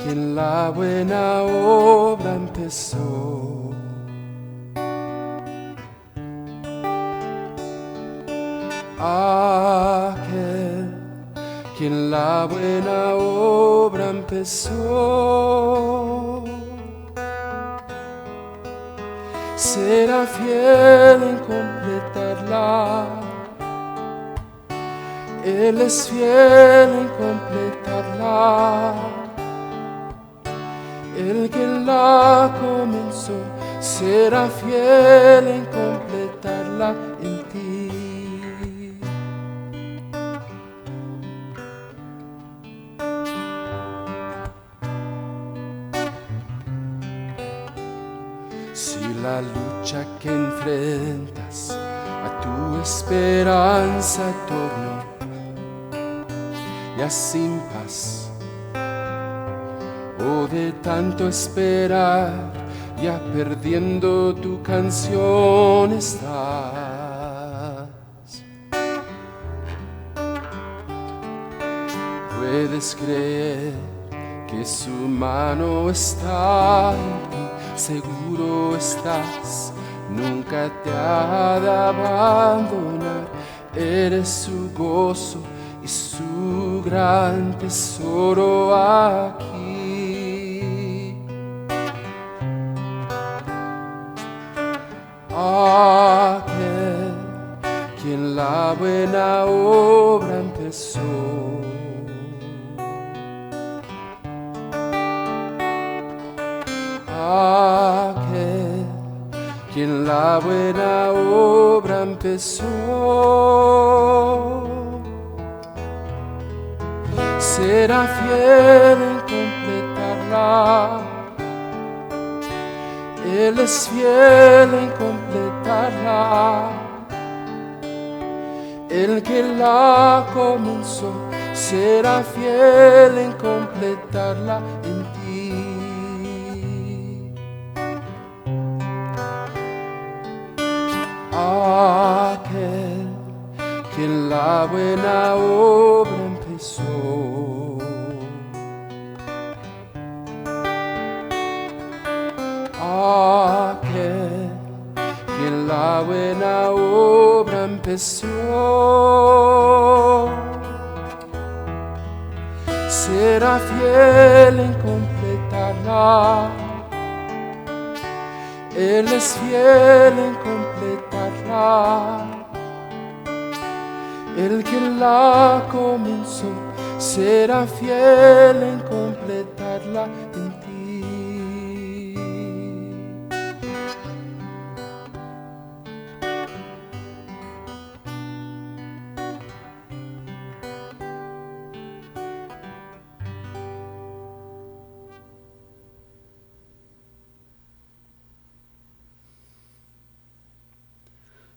quien la buena obra empezó. Aquel quien la buena obra empezó será fiel en completarla. Él es fiel en completarla. El que la comenzó será fiel en completarla en ti. Si la lucha que enfrentas a tu esperanza tornó ya sin paz, o de tanto esperar ya perdiendo tu canción estás, puedes creer que su mano está en ti, seguro estás, nunca te ha de abandonar, eres su gozo y su gran tesoro aquí. Aquel quien la buena obra empezó aquel quien la buena obra empezó será fiel en completarla. Él es fiel en completarla. El que la comenzó será fiel en completarla en ti. Aquel quien la buena obra empezó aquel quien la buena obra empezó será fiel en completarla. Él es fiel en completarla. El que la comenzó será fiel en completarla en ti.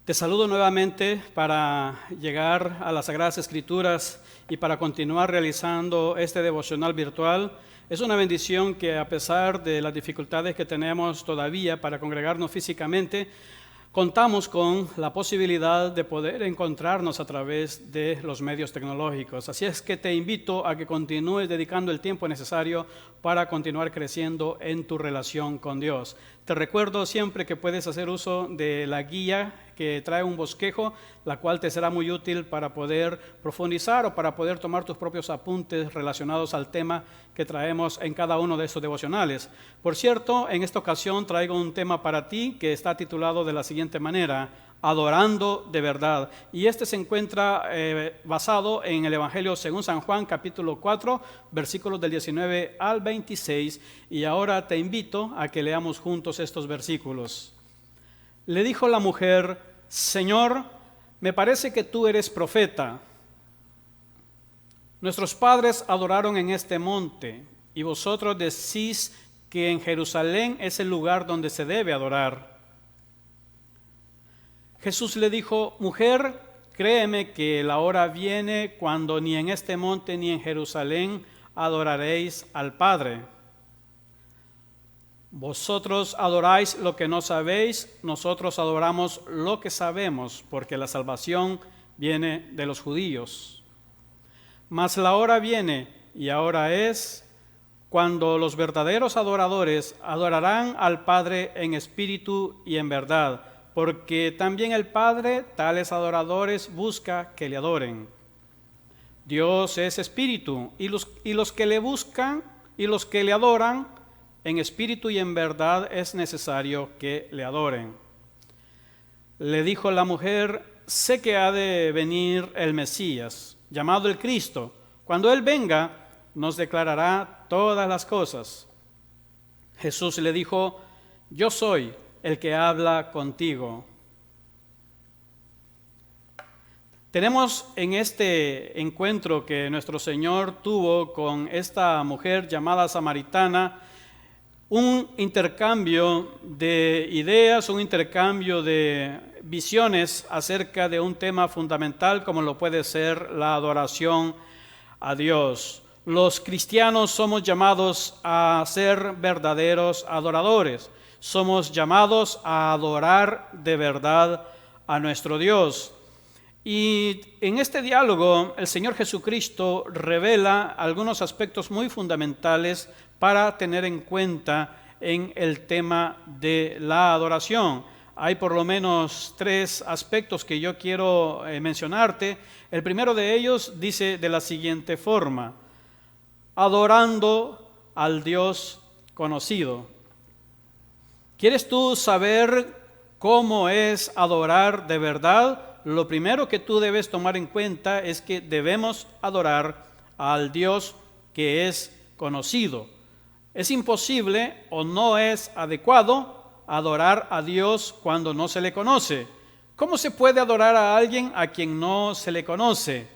Te saludo nuevamente para llegar a las Sagradas Escrituras y para continuar realizando este devocional virtual. Es una bendición que, a pesar de las dificultades que tenemos todavía para congregarnos físicamente, contamos con la posibilidad de poder encontrarnos a través de los medios tecnológicos. Así es que te invito a que continúes dedicando el tiempo necesario para continuar creciendo en tu relación con Dios. Te recuerdo siempre que puedes hacer uso de la guía que trae un bosquejo, la cual te será muy útil para poder profundizar o para poder tomar tus propios apuntes relacionados al tema que traemos en cada uno de estos devocionales. Por cierto, en esta ocasión traigo un tema para ti que está titulado de la siguiente manera: Adorando de verdad. Y este se encuentra basado en el Evangelio según San Juan, capítulo 4, versículos del 19 al 26. Y ahora te invito a que leamos juntos estos versículos. Le dijo la mujer: Señor, me parece que tú eres profeta. Nuestros padres adoraron en este monte, y vosotros decís que en Jerusalén es el lugar donde se debe adorar. Jesús le dijo: Mujer, créeme que la hora viene cuando ni en este monte ni en Jerusalén adoraréis al Padre. Vosotros adoráis lo que no sabéis, nosotros adoramos lo que sabemos, porque la salvación viene de los judíos. Mas la hora viene, y ahora es, cuando los verdaderos adoradores adorarán al Padre en espíritu y en verdad, porque también el Padre tales adoradores busca que le adoren. Dios es espíritu, y los que le buscan y los que le adoran en espíritu y en verdad es necesario que le adoren. Le dijo la mujer: sé que ha de venir el Mesías, llamado el Cristo. Cuando Él venga, nos declarará todas las cosas. Jesús le dijo: yo soy el que habla contigo. Tenemos en este encuentro que nuestro Señor tuvo con esta mujer llamada samaritana un intercambio de ideas, un intercambio de visiones acerca de un tema fundamental como lo puede ser la adoración a Dios. Los cristianos somos llamados a ser verdaderos adoradores. Somos llamados a adorar de verdad a nuestro Dios. Y en este diálogo el Señor Jesucristo revela algunos aspectos muy fundamentales para tener en cuenta en el tema de la adoración. Hay por lo menos 3 aspectos que yo quiero mencionarte. El primero de ellos dice de la siguiente forma: adorando al Dios conocido. ¿Quieres tú saber cómo es adorar de verdad? Lo primero que tú debes tomar en cuenta es que debemos adorar al Dios que es conocido. Es imposible o no es adecuado adorar a Dios cuando no se le conoce. ¿Cómo se puede adorar a alguien a quien no se le conoce?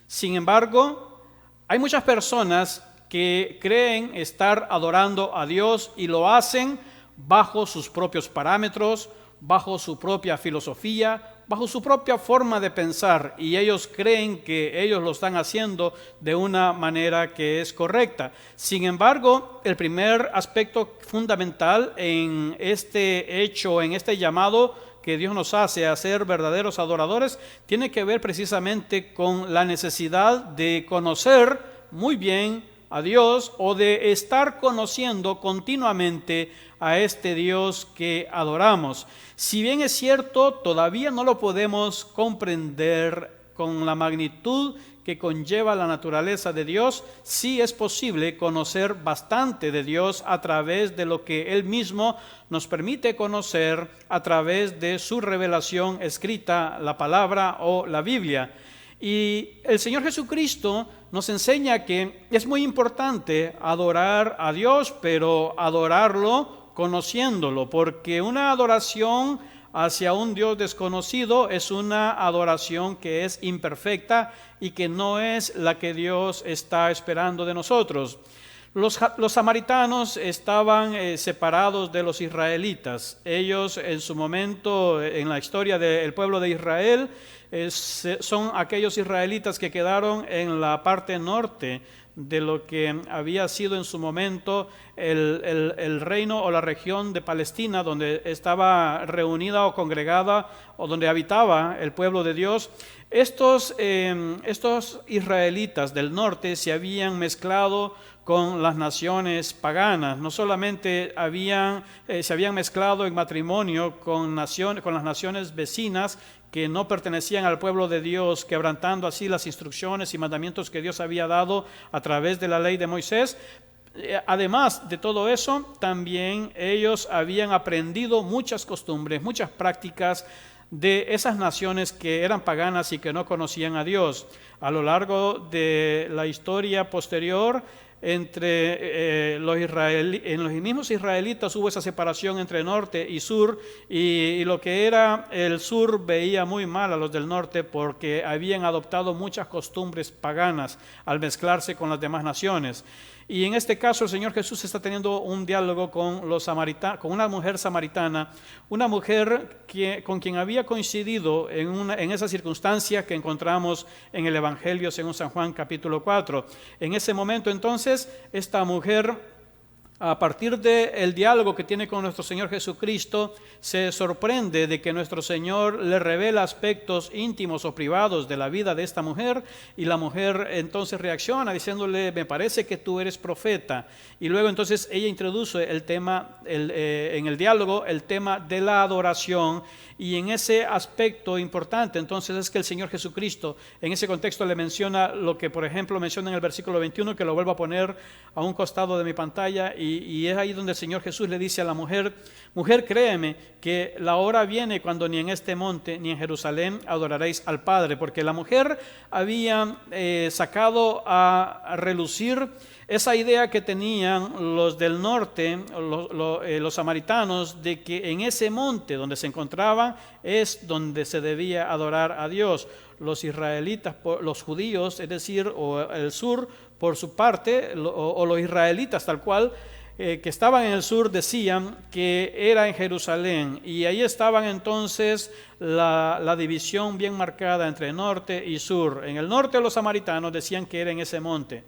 Sin embargo, hay muchas personas que creen estar adorando a Dios y lo hacen bajo sus propios parámetros, bajo su propia filosofía, bajo su propia forma de pensar, y ellos creen que ellos lo están haciendo de una manera que es correcta. Sin embargo, el primer aspecto fundamental en este hecho, en este llamado que Dios nos hace a ser verdaderos adoradores, tiene que ver precisamente con la necesidad de conocer muy bien a Dios, o de estar conociendo continuamente a este Dios que adoramos. Si bien es cierto, todavía no lo podemos comprender con la magnitud que conlleva la naturaleza de Dios, sí es posible conocer bastante de Dios a través de lo que Él mismo nos permite conocer a través de su revelación escrita, la palabra o la Biblia. Y el Señor Jesucristo nos enseña que es muy importante adorar a Dios, pero adorarlo conociéndolo, porque una adoración hacia un Dios desconocido es una adoración que es imperfecta y que no es la que Dios está esperando de nosotros. Los samaritanos estaban separados de los israelitas. Ellos en su momento, en la historia del pueblo de Israel, son aquellos israelitas que quedaron en la parte norte de lo que había sido en su momento el reino o la región de Palestina, donde estaba reunida o congregada o donde habitaba el pueblo de Dios. Estos israelitas del norte se habían mezclado con las naciones paganas. No solamente se habían mezclado en matrimonio con las naciones vecinas que no pertenecían al pueblo de Dios, quebrantando así las instrucciones y mandamientos que Dios había dado a través de la ley de Moisés. Además de todo eso, también ellos habían aprendido muchas costumbres, muchas prácticas de esas naciones que eran paganas y que no conocían a Dios. A lo largo de la historia posterior, en los mismos israelitas hubo esa separación entre norte y sur, y lo que era el sur veía muy mal a los del norte porque habían adoptado muchas costumbres paganas al mezclarse con las demás naciones. Y en este caso el Señor Jesús está teniendo un diálogo con una mujer samaritana, una mujer con quien había coincidido en esa circunstancia que encontramos en el Evangelio según San Juan capítulo 4. En ese momento entonces esta mujer a partir del diálogo que tiene con nuestro Señor Jesucristo, se sorprende de que nuestro Señor le revela aspectos íntimos o privados de la vida de esta mujer, y la mujer entonces reacciona diciéndole: me parece que tú eres profeta. Y luego entonces ella introduce el tema, en el diálogo, el tema de la adoración, y en ese aspecto importante entonces es que el Señor Jesucristo en ese contexto le menciona lo que por ejemplo menciona en el versículo 21, que lo vuelvo a poner a un costado de mi pantalla, y es ahí donde el Señor Jesús le dice a la mujer: mujer, créeme que la hora viene cuando ni en este monte ni en Jerusalén adoraréis al Padre, porque la mujer había sacado a relucir esa idea que tenían los del norte, los samaritanos, de que en ese monte donde se encontraban es donde se debía adorar a Dios. Los israelitas, los judíos, es decir, o el sur por su parte, o los israelitas tal cual, que estaban en el sur, decían que era en Jerusalén, y ahí estaban entonces la división bien marcada entre norte y sur. En el norte los samaritanos decían que era en ese monte.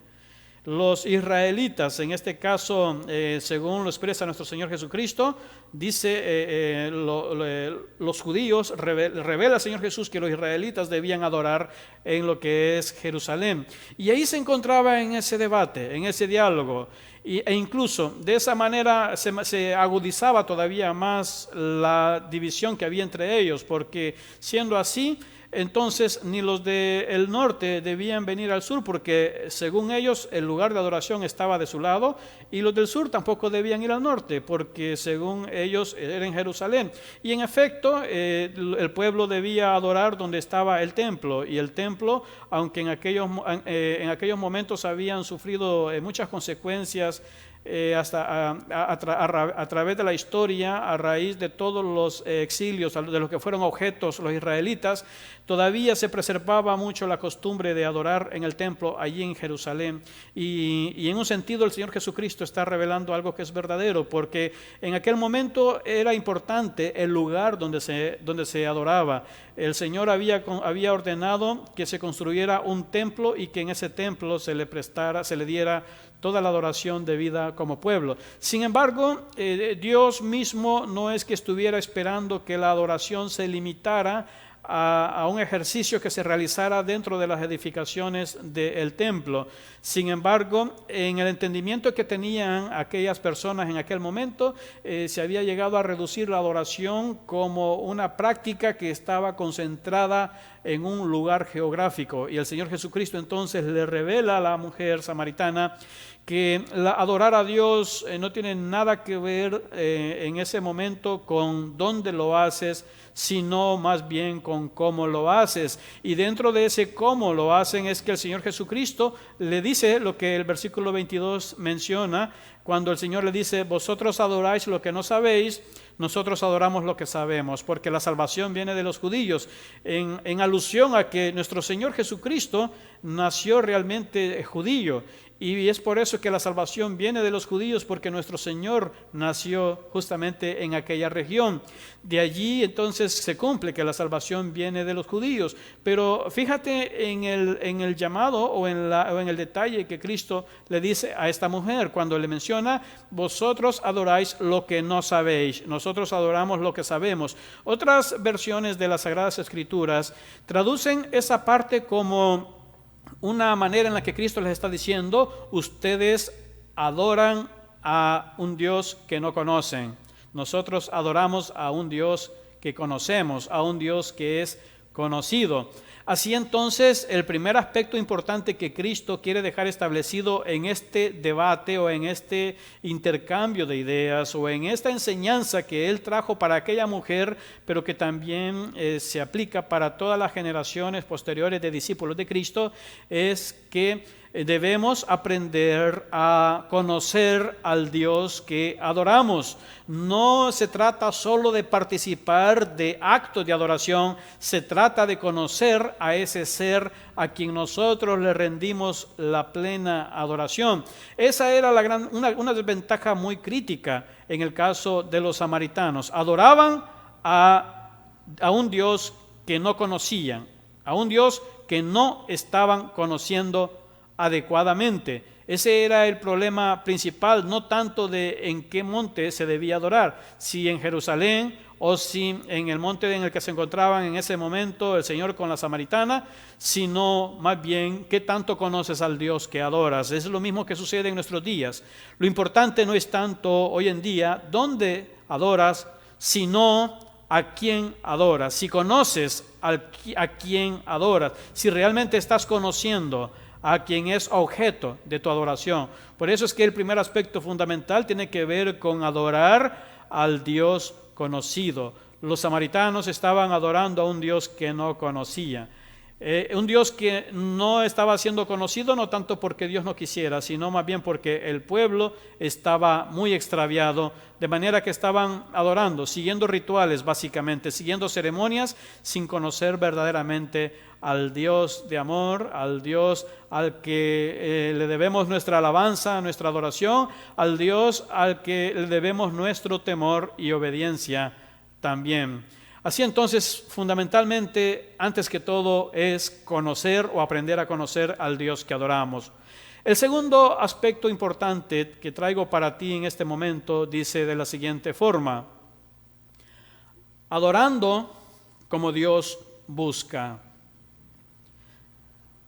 Los israelitas, en este caso, según lo expresa nuestro Señor Jesucristo, dice los judíos, revela el Señor Jesús que los israelitas debían adorar en lo que es Jerusalén. Y ahí se encontraba en ese debate, en ese diálogo, e incluso de esa manera se agudizaba todavía más la división que había entre ellos, porque siendo así, entonces ni los del norte debían venir al sur, porque según ellos el lugar de adoración estaba de su lado, y los del sur tampoco debían ir al norte, porque según ellos era en Jerusalén. Y en efecto el pueblo debía adorar donde estaba el templo, y el templo, aunque en aquellos momentos habían sufrido muchas consecuencias hasta a través de la historia, a raíz de todos los exilios de los que fueron objetos los israelitas, todavía se preservaba mucho la costumbre de adorar en el templo allí en Jerusalén, y en un sentido el Señor Jesucristo está revelando algo que es verdadero, porque en aquel momento era importante el lugar donde se adoraba. El Señor había ordenado que se construyera un templo, y que en ese templo se le diera toda la adoración debida como pueblo. Sin embargo, Dios mismo no es que estuviera esperando que la adoración se limitara a un ejercicio que se realizara dentro de las edificaciones del templo. Sin embargo, en el entendimiento que tenían aquellas personas en aquel momento, se había llegado a reducir la adoración como una práctica que estaba concentrada en un lugar geográfico, y el Señor Jesucristo entonces le revela a la mujer samaritana que adorar a Dios no tiene nada que ver en ese momento con dónde lo haces, sino más bien con cómo lo haces. Y dentro de ese cómo lo hacen es que el Señor Jesucristo le dice lo que el versículo 22 menciona, cuando el Señor le dice: vosotros adoráis lo que no sabéis, nosotros adoramos lo que sabemos, porque la salvación viene de los judíos, en alusión a que nuestro Señor Jesucristo nació realmente judío. Y es por eso que la salvación viene de los judíos, porque nuestro Señor nació justamente en aquella región. De allí entonces se cumple que la salvación viene de los judíos. Pero fíjate en el llamado o en el detalle que Cristo le dice a esta mujer cuando le menciona: vosotros adoráis lo que no sabéis, nosotros adoramos lo que sabemos. Otras versiones de las Sagradas Escrituras traducen esa parte como una manera en la que Cristo les está diciendo: ustedes adoran a un Dios que no conocen, nosotros adoramos a un Dios que conocemos, a un Dios que es conocido. Así entonces, el primer aspecto importante que Cristo quiere dejar establecido en este debate o en este intercambio de ideas o en esta enseñanza que Él trajo para aquella mujer, pero que también se aplica para todas las generaciones posteriores de discípulos de Cristo, es que debemos aprender a conocer al Dios que adoramos. No se trata solo de participar de actos de adoración, se trata de conocer a ese ser a quien nosotros le rendimos la plena adoración. Esa era una desventaja muy crítica en el caso de los samaritanos. Adoraban a un Dios que no conocían, a un Dios que no estaban conociendo adecuadamente. Ese era el problema principal, no tanto de en qué monte se debía adorar, si en Jerusalén o si en el monte en el que se encontraban en ese momento el Señor con la samaritana, sino más bien qué tanto conoces al Dios que adoras. Es lo mismo que sucede en nuestros días. Lo importante no es tanto hoy en día dónde adoras, sino a quién adoras. Si conoces a quién adoras, si realmente estás conociendo a quien es objeto de tu adoración. Por eso es que el primer aspecto fundamental tiene que ver con adorar al Dios conocido. Los samaritanos estaban adorando a un Dios que no conocía. Un Dios que no estaba siendo conocido no tanto porque Dios no quisiera, sino más bien porque el pueblo estaba muy extraviado, de manera que estaban adorando, siguiendo rituales básicamente, siguiendo ceremonias sin conocer verdaderamente al Dios de amor, al Dios al que le debemos nuestra alabanza, nuestra adoración, al Dios al que le debemos nuestro temor y obediencia también. Así entonces, fundamentalmente, antes que todo, es conocer o aprender a conocer al Dios que adoramos. El segundo aspecto importante que traigo para ti en este momento dice de la siguiente forma: adorando como Dios busca.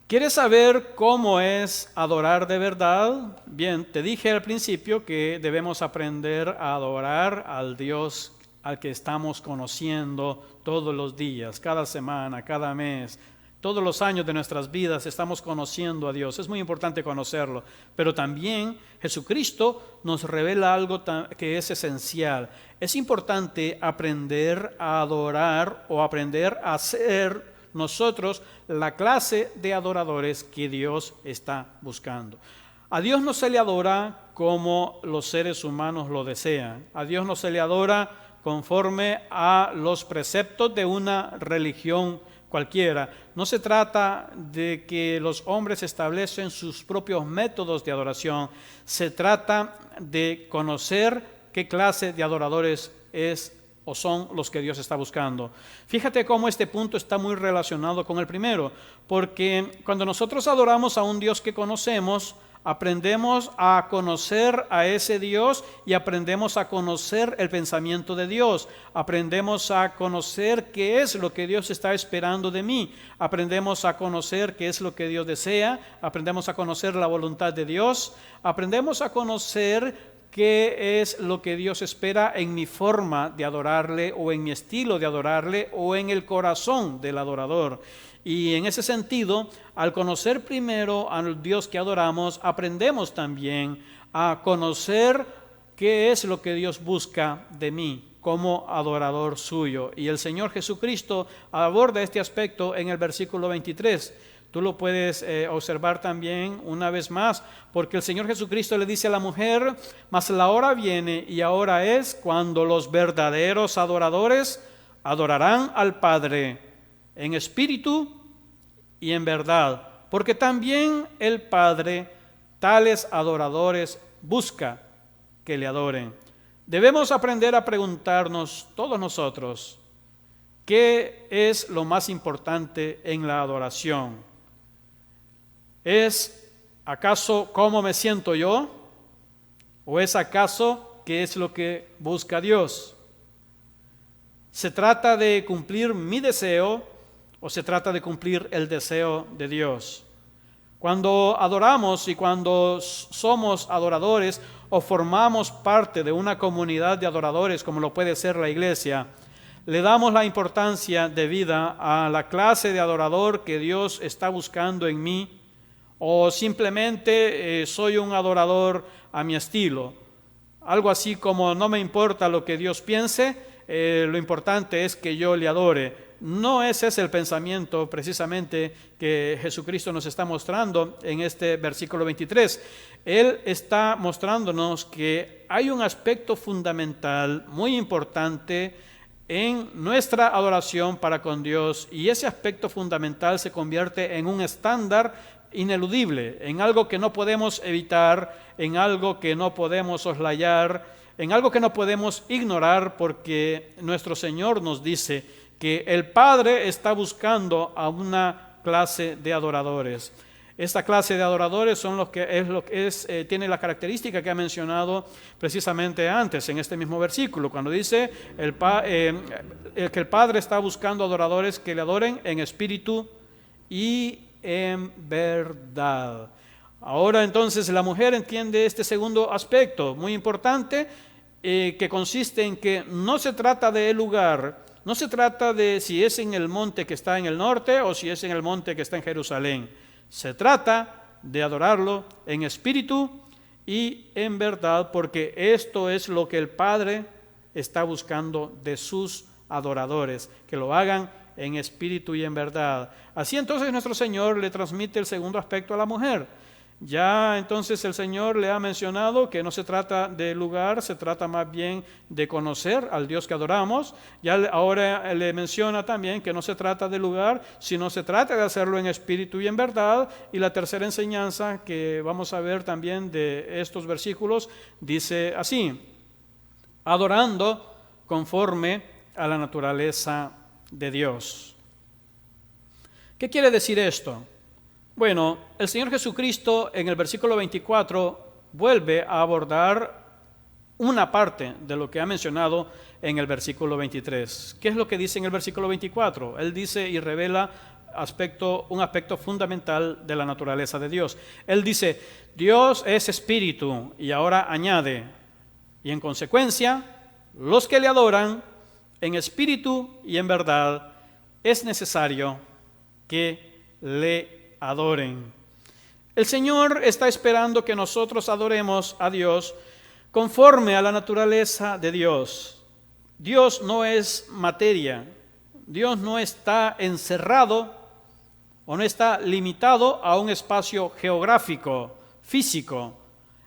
¿Quieres saber cómo es adorar de verdad? Bien, te dije al principio que debemos aprender a adorar al Dios al que estamos conociendo todos los días, cada semana, cada mes, todos los años de nuestras vidas estamos conociendo a Dios. Es muy importante conocerlo, pero también Jesucristo nos revela algo que es esencial. Es importante aprender a adorar o aprender a ser nosotros la clase de adoradores que Dios está buscando. A Dios no se le adora como los seres humanos lo desean. A Dios no se le adora conforme a los preceptos de una religión cualquiera. No se trata de que los hombres establecen sus propios métodos de adoración. Se trata de conocer qué clase de adoradores es o son los que Dios está buscando. Fíjate cómo este punto está muy relacionado con el primero, porque cuando nosotros adoramos a un Dios que conocemos, aprendemos a conocer a ese Dios y aprendemos a conocer el pensamiento de Dios. Aprendemos a conocer qué es lo que Dios está esperando de mí. Aprendemos a conocer qué es lo que Dios desea. Aprendemos a conocer la voluntad de Dios. Aprendemos a conocer qué es lo que Dios espera en mi forma de adorarle o en mi estilo de adorarle o en el corazón del adorador. Y en ese sentido, al conocer primero al Dios que adoramos, aprendemos también a conocer qué es lo que Dios busca de mí como adorador suyo. Y el Señor Jesucristo aborda este aspecto en el versículo 23. Tú lo puedes observar también una vez más, porque el Señor Jesucristo le dice a la mujer: mas la hora viene y ahora es cuando los verdaderos adoradores adorarán al Padre en espíritu y en verdad, porque también el Padre tales adoradores busca que le adoren. Debemos aprender a preguntarnos todos nosotros, ¿qué es lo más importante en la adoración? ¿Es acaso cómo me siento yo? ¿O es acaso qué es lo que busca Dios? ¿Se trata de cumplir mi deseo o se trata de cumplir el deseo de Dios? Cuando adoramos y cuando somos adoradores o formamos parte de una comunidad de adoradores, como lo puede ser la iglesia, le damos la importancia debida a la clase de adorador que Dios está buscando en mí, o simplemente soy un adorador a mi estilo. Algo así como: no me importa lo que Dios piense, lo importante es que yo le adore. No ese es el pensamiento precisamente que Jesucristo nos está mostrando en este versículo 23. Él está mostrándonos que hay un aspecto fundamental muy importante en nuestra adoración para con Dios, y ese aspecto fundamental se convierte en un estándar ineludible, en algo que no podemos evitar, en algo que no podemos soslayar, en algo que no podemos ignorar, porque nuestro Señor nos dice que el Padre está buscando a una clase de adoradores. Esta clase de adoradores son tiene la característica que ha mencionado precisamente antes en este mismo versículo, cuando dice que el Padre está buscando adoradores que le adoren en espíritu y en verdad. Ahora entonces la mujer entiende este segundo aspecto muy importante, que consiste en que no se trata del lugar, no se trata de si es en el monte que está en el norte o si es en el monte que está en Jerusalén. Se trata de adorarlo en espíritu y en verdad, porque esto es lo que el Padre está buscando de sus adoradores, que lo hagan en espíritu y en verdad. Así entonces nuestro Señor le transmite el segundo aspecto a la mujer. Ya entonces el Señor le ha mencionado que no se trata de lugar, se trata más bien de conocer al Dios que adoramos. Ya ahora le menciona también que no se trata de lugar, sino se trata de hacerlo en espíritu y en verdad. Y la tercera enseñanza que vamos a ver también de estos versículos dice así: adorando conforme a la naturaleza de Dios. ¿Qué quiere decir esto? Bueno, el Señor Jesucristo en el versículo 24 vuelve a abordar una parte de lo que ha mencionado en el versículo 23. ¿Qué es lo que dice en el versículo 24? Él dice y revela un aspecto fundamental de la naturaleza de Dios. Él dice, Dios es espíritu, y ahora añade, y en consecuencia, los que le adoran en espíritu y en verdad, es necesario que le adoren. El Señor está esperando que nosotros adoremos a Dios conforme a la naturaleza de Dios. Dios no es materia. Dios no está encerrado o no está limitado a un espacio geográfico, físico.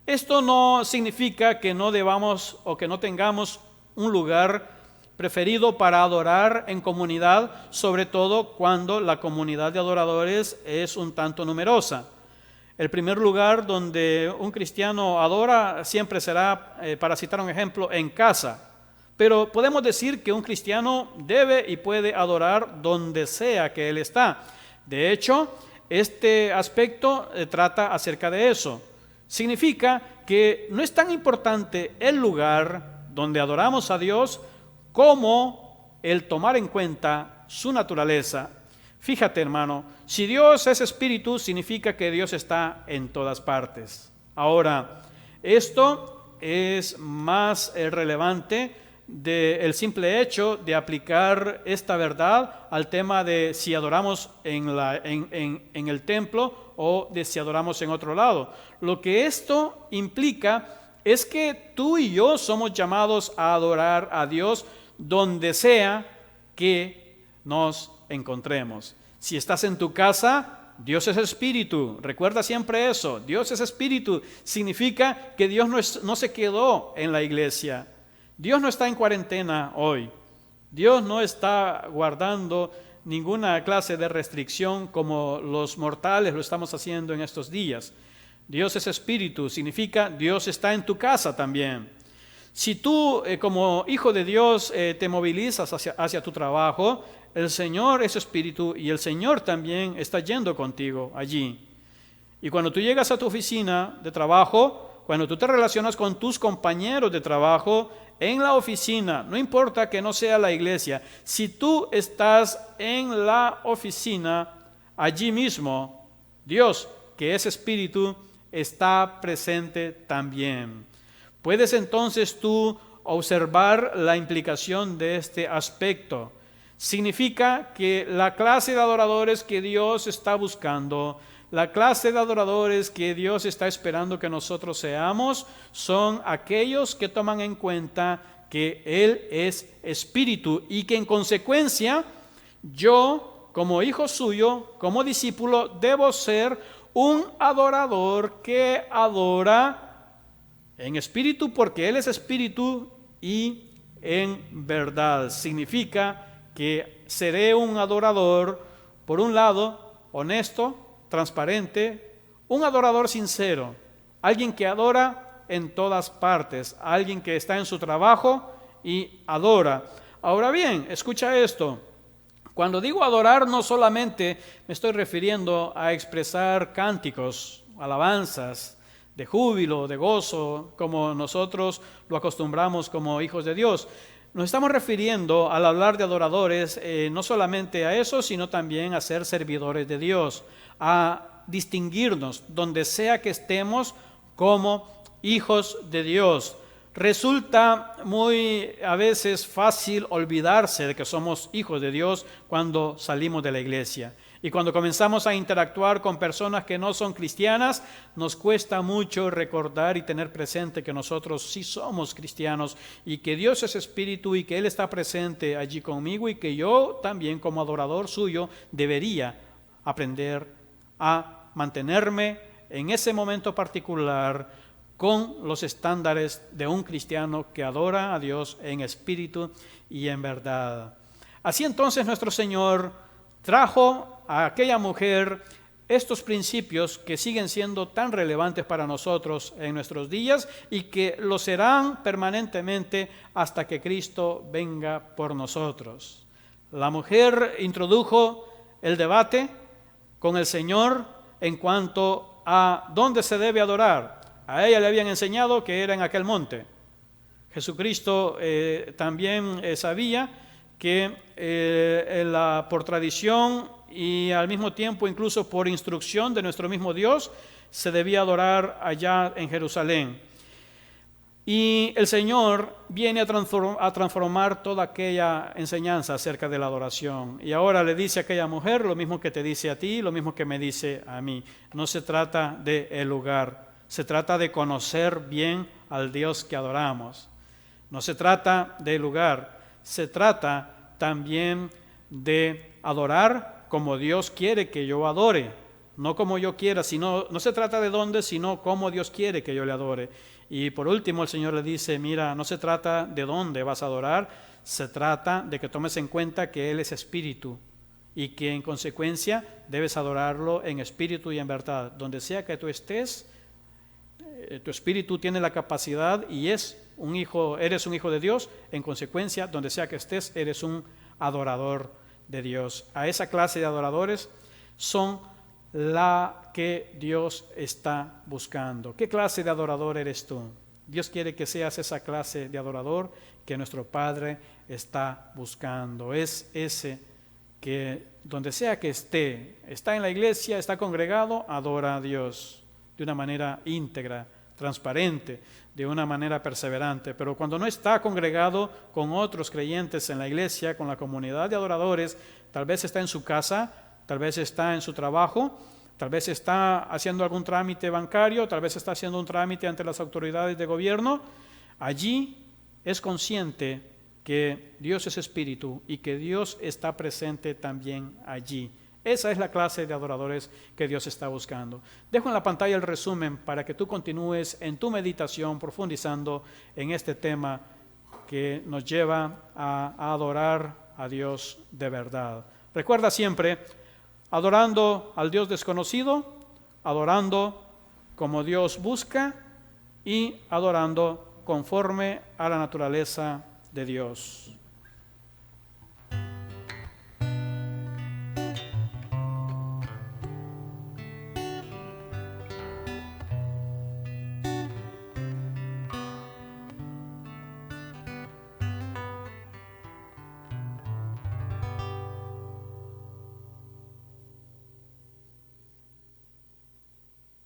Esto no significa que no debamos o que no tengamos un lugar preferido para adorar en comunidad, sobre todo cuando la comunidad de adoradores es un tanto numerosa. El primer lugar donde un cristiano adora siempre será, para citar un ejemplo, en casa. Pero podemos decir que un cristiano debe y puede adorar donde sea que él está. De hecho, este aspecto trata acerca de eso. Significa que no es tan importante el lugar donde adoramos a Dios como el tomar en cuenta su naturaleza. Fíjate, hermano, si Dios es espíritu, significa que Dios está en todas partes. Ahora, esto es más relevante del simple hecho de aplicar esta verdad al tema de si adoramos en el templo o de si adoramos en otro lado. Lo que esto implica es que tú y yo somos llamados a adorar a Dios donde sea que nos encontremos. Si estás en tu casa, Dios es espíritu. Recuerda siempre eso. Dios es espíritu. Significa que Dios no se quedó en la iglesia. Dios no está en cuarentena hoy. Dios no está guardando ninguna clase de restricción como los mortales lo estamos haciendo en estos días. Dios es espíritu. Significa Dios está en tu casa también. Si tú como hijo de Dios te movilizas hacia tu trabajo, el Señor es espíritu y el Señor también está yendo contigo allí. Y cuando tú llegas a tu oficina de trabajo, cuando tú te relacionas con tus compañeros de trabajo en la oficina, no importa que no sea la iglesia, si tú estás en la oficina, allí mismo, Dios, que es espíritu, está presente también. Puedes entonces tú observar la implicación de este aspecto. Significa que la clase de adoradores que Dios está buscando, la clase de adoradores que Dios está esperando que nosotros seamos, son aquellos que toman en cuenta que Él es espíritu y que en consecuencia yo, como hijo suyo, como discípulo, debo ser un adorador que adora en espíritu, porque Él es espíritu, y en verdad. Significa que seré un adorador, por un lado, honesto, transparente, un adorador sincero, alguien que adora en todas partes, alguien que está en su trabajo y adora. Ahora bien, escucha esto, Cuando digo adorar, no solamente me estoy refiriendo a expresar cánticos, alabanzas, de júbilo, de gozo, como nosotros lo acostumbramos como hijos de Dios. Nos estamos refiriendo al hablar de adoradores, no solamente a eso, sino también a ser servidores de Dios, a distinguirnos donde sea que estemos como hijos de Dios. Resulta muy a veces fácil olvidarse de que somos hijos de Dios cuando salimos de la iglesia. Y cuando comenzamos a interactuar con personas que no son cristianas, nos cuesta mucho recordar y tener presente que nosotros sí somos cristianos y que Dios es espíritu y que Él está presente allí conmigo y que yo también como adorador suyo debería aprender a mantenerme en ese momento particular con los estándares de un cristiano que adora a Dios en espíritu y en verdad. Así entonces nuestro Señor trajo a aquella mujer estos principios que siguen siendo tan relevantes para nosotros en nuestros días y que lo serán permanentemente hasta que Cristo venga por nosotros. La mujer introdujo el debate con el Señor en cuanto a dónde se debe adorar. A ella le habían enseñado que era en aquel monte. Jesucristo también sabía que por tradición y al mismo tiempo incluso por instrucción de nuestro mismo Dios se debía adorar allá en Jerusalén. Y el Señor viene a transformar toda aquella enseñanza acerca de la adoración. Y ahora le dice a aquella mujer lo mismo que te dice a ti, lo mismo que me dice a mí. No se trata del lugar. Se trata de conocer bien al Dios que adoramos. No se trata del lugar, se trata también de adorar como Dios quiere que yo adore. No como yo quiera, sino, no se trata de dónde, sino como Dios quiere que yo le adore. Y por último el Señor le dice, mira, no se trata de dónde vas a adorar, se trata de que tomes en cuenta que Él es espíritu y que en consecuencia debes adorarlo en espíritu y en verdad. Donde sea que tú estés, tu espíritu tiene la capacidad y eres un hijo de Dios, en consecuencia, donde sea que estés, eres un adorador de Dios. A esa clase de adoradores son la que Dios está buscando. ¿Qué clase de adorador eres tú? Dios quiere que seas esa clase de adorador que nuestro Padre está buscando. Es ese que donde sea que esté, está en la iglesia, está congregado, adora a Dios de una manera íntegra, transparente, de una manera perseverante. Pero cuando no está congregado con otros creyentes en la iglesia, con la comunidad de adoradores, tal vez está en su casa, tal vez está en su trabajo, tal vez está haciendo algún trámite bancario, tal vez está haciendo un trámite ante las autoridades de gobierno, allí es consciente que Dios es espíritu y que Dios está presente también allí. Esa es la clase de adoradores que Dios está buscando. Dejo en la pantalla el resumen para que tú continúes en tu meditación profundizando en este tema que nos lleva a adorar a Dios de verdad. Recuerda siempre, adorando al Dios desconocido, adorando como Dios busca y adorando conforme a la naturaleza de Dios.